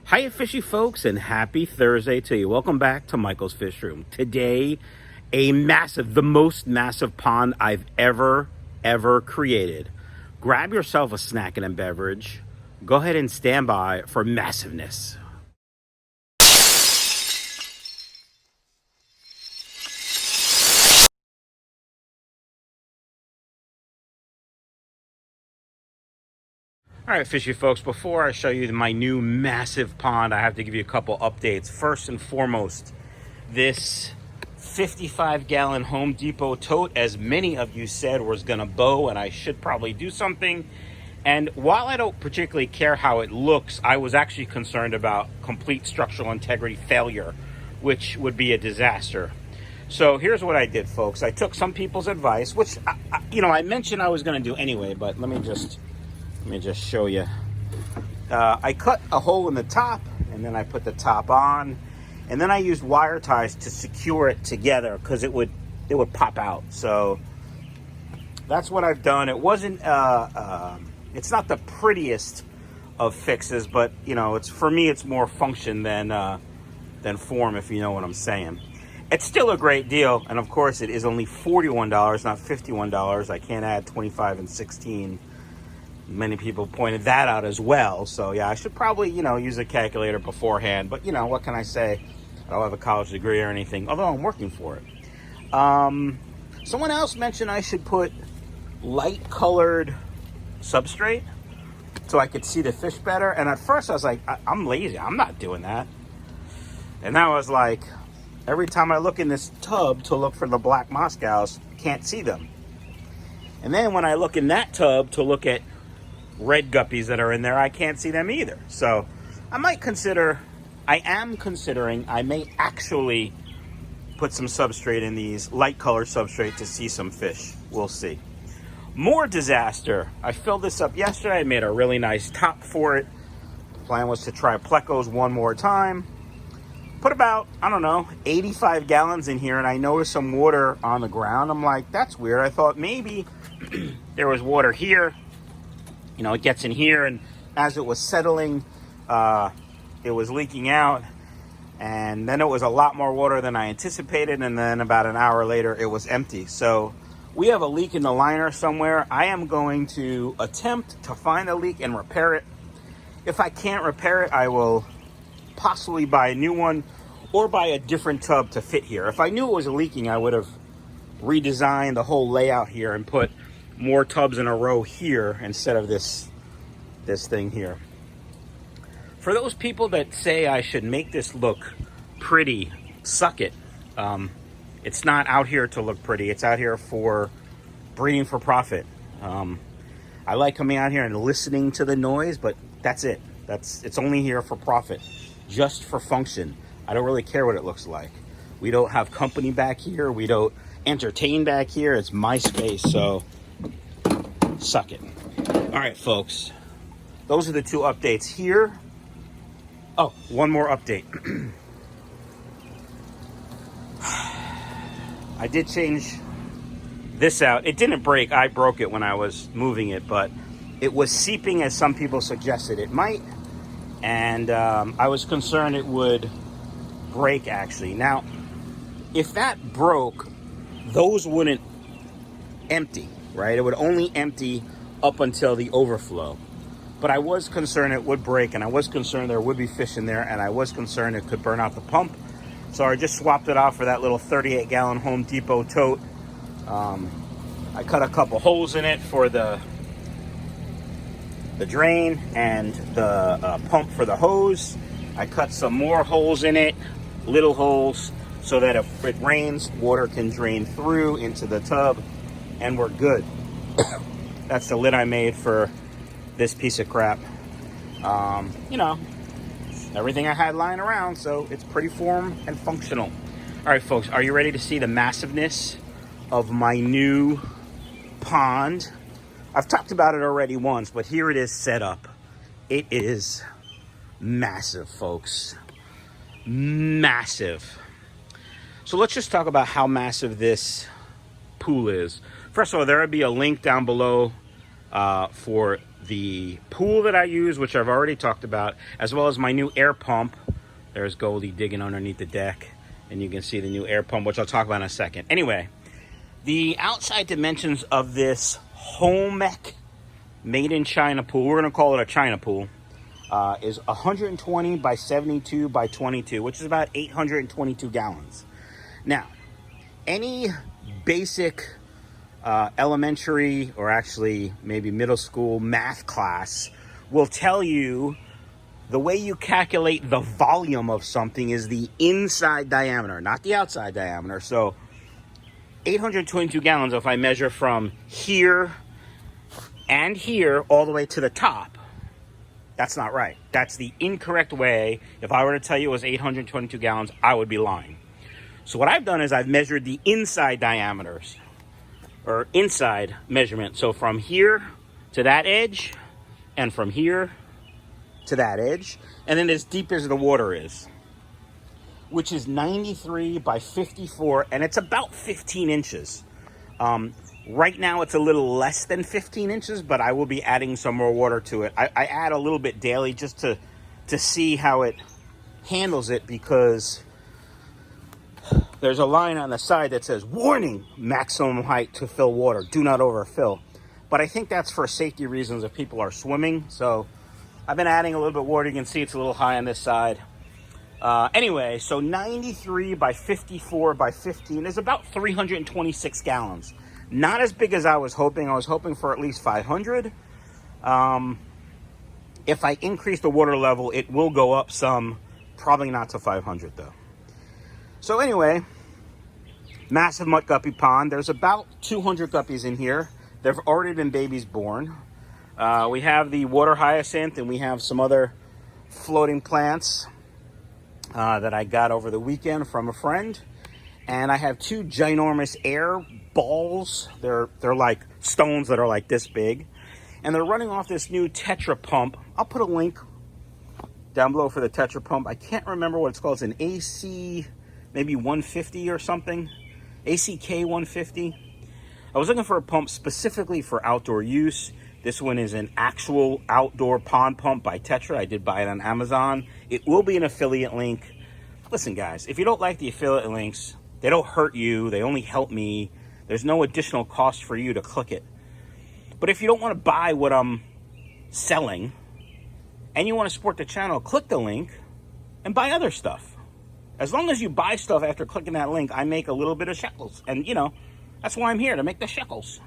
Hiya fishy folks, and happy Thursday to you. Welcome back to Michael's Fish Room. Today, the most massive pond I've ever created. Grab yourself a snack and a beverage. Go ahead and stand by for massiveness. All right, fishy folks, before I show you my new massive pond, I have to give you a couple updates. First and foremost, this 55-gallon Home Depot tote, as many of you said, was gonna bow and I should probably do something. And while I don't particularly care how it looks, I was actually concerned about complete structural integrity failure, which would be a disaster. So here's what I did, folks. I took some people's advice, which, I mentioned I was gonna do anyway, but let me just show you. I cut a hole in the top, and then I put the top on, and then I used wire ties to secure it together because it would pop out. So that's what I've done. It wasn't it's not the prettiest of fixes, but it's, for me, it's more function than form, if you know what I'm saying. It's still a great deal, and of course it is only $41, not $51. I can't add 25 and 16. Many people pointed that out as well. So yeah, I should probably, use a calculator beforehand. But what can I say? I don't have a college degree or anything, although I'm working for it. Someone else mentioned I should put light colored substrate so I could see the fish better. And at first I was like, I'm lazy. I'm not doing that. And I was like, every time I look in this tub to look for the black Moscows, can't see them. And then when I look in that tub to look at red guppies that are in there, I can't see them either. So I am considering I may actually put some substrate in these, light color substrate, to see some fish. We'll see. More disaster. I filled this up yesterday. I made a really nice top for it. The plan was to try plecos one more time. Put about, 85 gallons in here, and I noticed some water on the ground. I'm like, that's weird. I thought maybe there was water here. It gets in here, and as it was settling, it was leaking out, and then it was a lot more water than I anticipated, and then about an hour later, it was empty. So we have a leak in the liner somewhere. I am going to attempt to find the leak and repair it. If I can't repair it, I will possibly buy a new one or buy a different tub to fit here. If I knew it was leaking, I would have redesigned the whole layout here and put more tubs in a row here instead of this thing here. For those people that say I should make this look pretty, suck it. It's not out here to look pretty. It's out here for breeding for profit. I like coming out here and listening to the noise, but that's it. It's only here for profit, just for function. I don't really care what it looks like. We don't have company back here. We don't entertain back here. It's my space, so suck it. All right, folks. Those are the two updates here. Oh, one more update. I did change this out. It didn't break. I broke it when I was moving it, but it was seeping, as some people suggested it might. And I was concerned it would break, actually. Now, if that broke, those wouldn't empty, right? It would only empty up until the overflow. But I was concerned it would break, and I was concerned there would be fish in there, and I was concerned it could burn out the pump. So I just swapped it out for that little 38-gallon Home Depot tote. I cut a couple holes in it for the drain and the pump for the hose. I cut some more holes in it, little holes, so that if it rains, water can drain through into the tub, and we're good. That's the lid I made for this piece of crap. Everything I had lying around, so it's pretty form and functional. All right, folks, are you ready to see the massiveness of my new pond? I've talked about it already once, but here it is set up. It is massive, folks. Massive. So let's just talk about how massive this pool is. First of all, there will be a link down below for the pool that I use, which I've already talked about, as well as my new air pump. There's Goldie digging underneath the deck, and you can see the new air pump, which I'll talk about in a second. Anyway, the outside dimensions of this home made in China pool, we're going to call it a China pool, is 120 by 72 by 22, which is about 822 gallons. Now, any basic elementary, or actually maybe middle school math class will tell you the way you calculate the volume of something is the inside diameter, not the outside diameter. So 822 gallons, if I measure from here and here all the way to the top, that's not right. That's the incorrect way. If I were to tell you it was 822 gallons, I would be lying. So what I've done is I've measured the inside diameters, or inside measurement. So from here to that edge, and from here to that edge, and then as deep as the water is, which is 93 by 54, and it's about 15 inches. Right now it's a little less than 15 inches, but I will be adding some more water to it. I add a little bit daily just to see how it handles it, because there's a line on the side that says, warning, maximum height to fill water, do not overfill. But I think that's for safety reasons if people are swimming. So I've been adding a little bit of water. You can see it's a little high on this side. Anyway, so 93 by 54 by 15 is about 326 gallons. Not as big as I was hoping. I was hoping for at least 500. If I increase the water level, it will go up some. Probably not to 500 though. So anyway, massive mutt guppy pond. There's about 200 guppies in here. There have already been babies born. We have the water hyacinth, and we have some other floating plants that I got over the weekend from a friend. And I have two ginormous air balls. They're like stones that are like this big. And they're running off this new Tetra pump. I'll put a link down below for the Tetra pump. I can't remember what it's called. It's an AC, maybe 150 or something. ACK 150. I was looking for a pump specifically for outdoor use. This one is an actual outdoor pond pump by Tetra. I did buy it on Amazon. It will be an affiliate link. Listen, guys, if you don't like the affiliate links, they don't hurt you. They only help me. There's no additional cost for you to click it. But if you don't want to buy what I'm selling and you want to support the channel, click the link and buy other stuff. As long as you buy stuff after clicking that link, I make a little bit of shekels. And, you know, that's why I'm here, to make the shekels.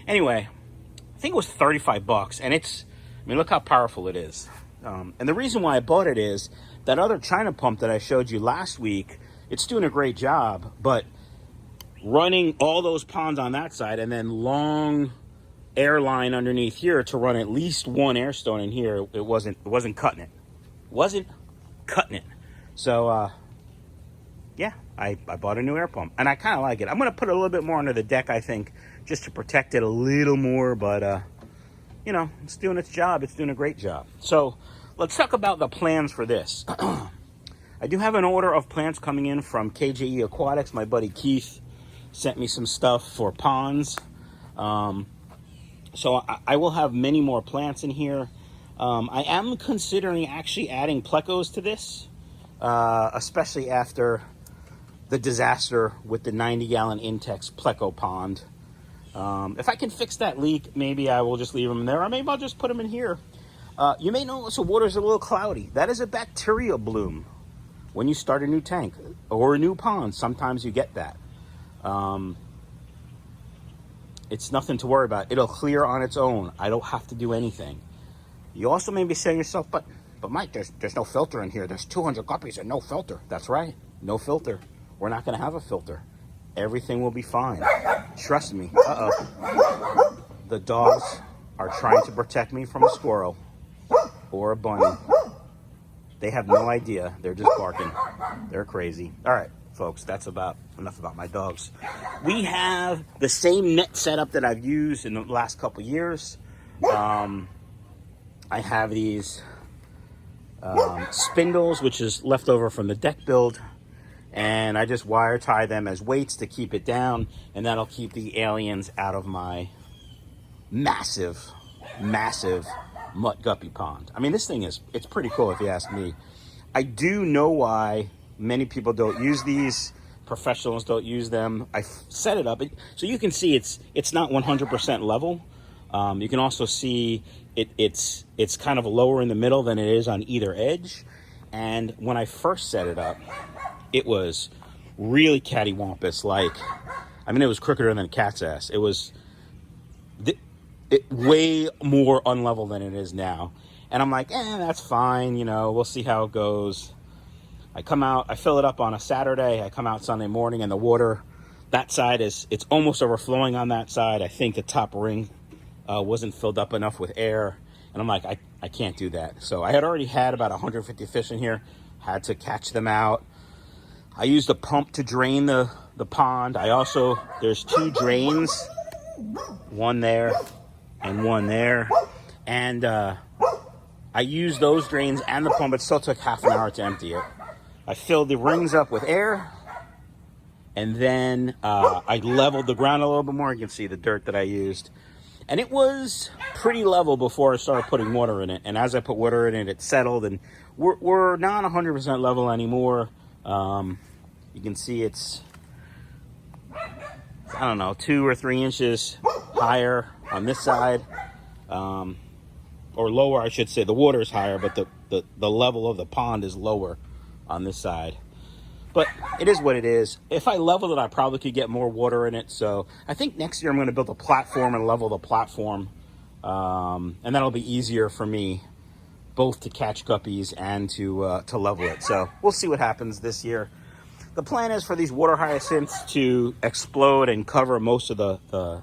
Anyway, I think it was 35 bucks. And it's, I mean, look how powerful it is. And the reason why I bought it is that other China pump that I showed you last week, it's doing a great job. But running all those ponds on that side and then long Airline underneath here to run at least one air stone in here, it wasn't cutting it. Wasn't cutting it. So, yeah, I bought a new air pump, and I kind of like it. I'm going to put a little bit more under the deck, I think, just to protect it a little more, but, you know, it's doing its job. It's doing a great job. So let's talk about the plans for this. I do have an order of plants coming in from KJE Aquatics. My buddy Keith sent me some stuff for ponds. So I will have many more plants in here. I am considering actually adding plecos to this, especially after the disaster with the 90-gallon Intex pleco pond. If I can fix that leak, maybe I will just leave them in there, or maybe I'll just put them in here. You may notice the water's a little cloudy. That is a bacteria bloom. When you start a new tank or a new pond, sometimes you get that. It's nothing to worry about. It'll clear on its own. I don't have to do anything. You also may be saying to yourself, but Mike, there's no filter in here. There's 200 guppies and no filter. That's right. No filter. We're not going to have a filter. Everything will be fine. Trust me. Uh-oh. The dogs are trying to protect me from a squirrel or a bunny. They have no idea. They're just barking. They're crazy. All right, folks, that's enough about my dogs. We have the same net setup that I've used in the last couple years. I have these spindles, which is left over from the deck build, and I just wire tie them as weights to keep it down, and that'll keep the aliens out of my massive Massive Mutt Guppy pond. I mean, this thing it's pretty cool if you ask me. I do know why many people don't use these. Professionals don't use them. I set it up so you can see it's not 100% level. You can also see it's kind of lower in the middle than it is on either edge. And when I first set it up, it was really cattywampus. Like, I mean, it was crookeder than a cat's ass. It was way more unlevel than it is now. And I'm like, that's fine. You know, we'll see how it goes. I come out, I fill it up on a Saturday. I come out Sunday morning, and the water, that side it's almost overflowing on that side. I think the top ring wasn't filled up enough with air. And I'm like, I can't do that. So I had already had about 150 fish in here, had to catch them out. I used a pump to drain the pond. There's 2 drains, one there and one there. And I used those drains and the pump. It still took half an hour to empty it. I filled the rings up with air, and then I leveled the ground a little bit more. You can see the dirt that I used. And it was pretty level before I started putting water in it. And as I put water in it, it settled, and we're not 100% level anymore. You can see it's, I don't know, 2 or 3 inches higher on this side, or lower, I should say. The water is higher, but the level of the pond is lower on this side. But it is what it is. If I leveled it, I probably could get more water in it. So I think next year I'm going to build a platform and level the platform. And that'll be easier for me, both to catch guppies and to level it. So we'll see what happens this year. The plan is for these water hyacinths to explode and cover most of the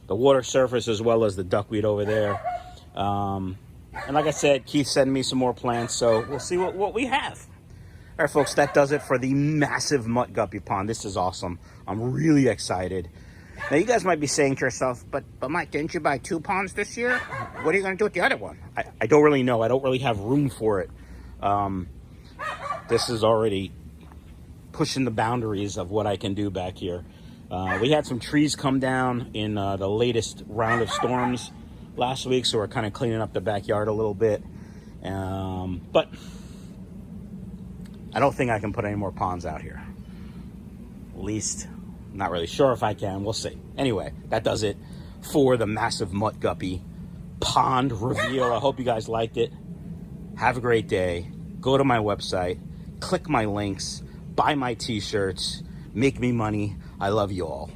water surface, as well as the duckweed over there. And like I said, Keith sent me some more plants, so we'll see what we have. All right, folks, that does it for the Massive Mutt Guppy pond. This is awesome. I'm really excited. Now, you guys might be saying to yourself, but Mike, didn't you buy 2 ponds this year? What are you going to do with the other one? I don't really know. I don't really have room for it. This is already pushing the boundaries of what I can do back here. We had some trees come down in the latest round of storms last week, so we're kind of cleaning up the backyard a little bit. But I don't think I can put any more ponds out here. At least, not really sure if I can. We'll see. Anyway, that does it for the Massive Mutt Guppy pond reveal. I hope you guys liked it. Have a great day. Go to my website. Click my links. Buy my t-shirts. Make me money. I love you all.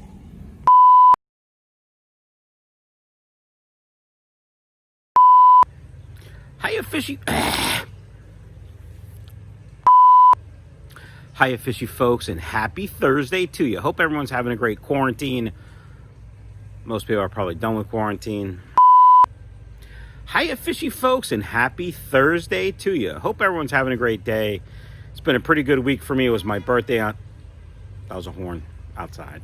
Hiya, fishy. Hiya, fishy folks, and happy Thursday to you. Hope everyone's having a great quarantine. Most people are probably done with quarantine. Hiya, fishy folks, and happy Thursday to you. Hope everyone's having a great day. It's been a pretty good week for me. It was my birthday. That was a horn outside.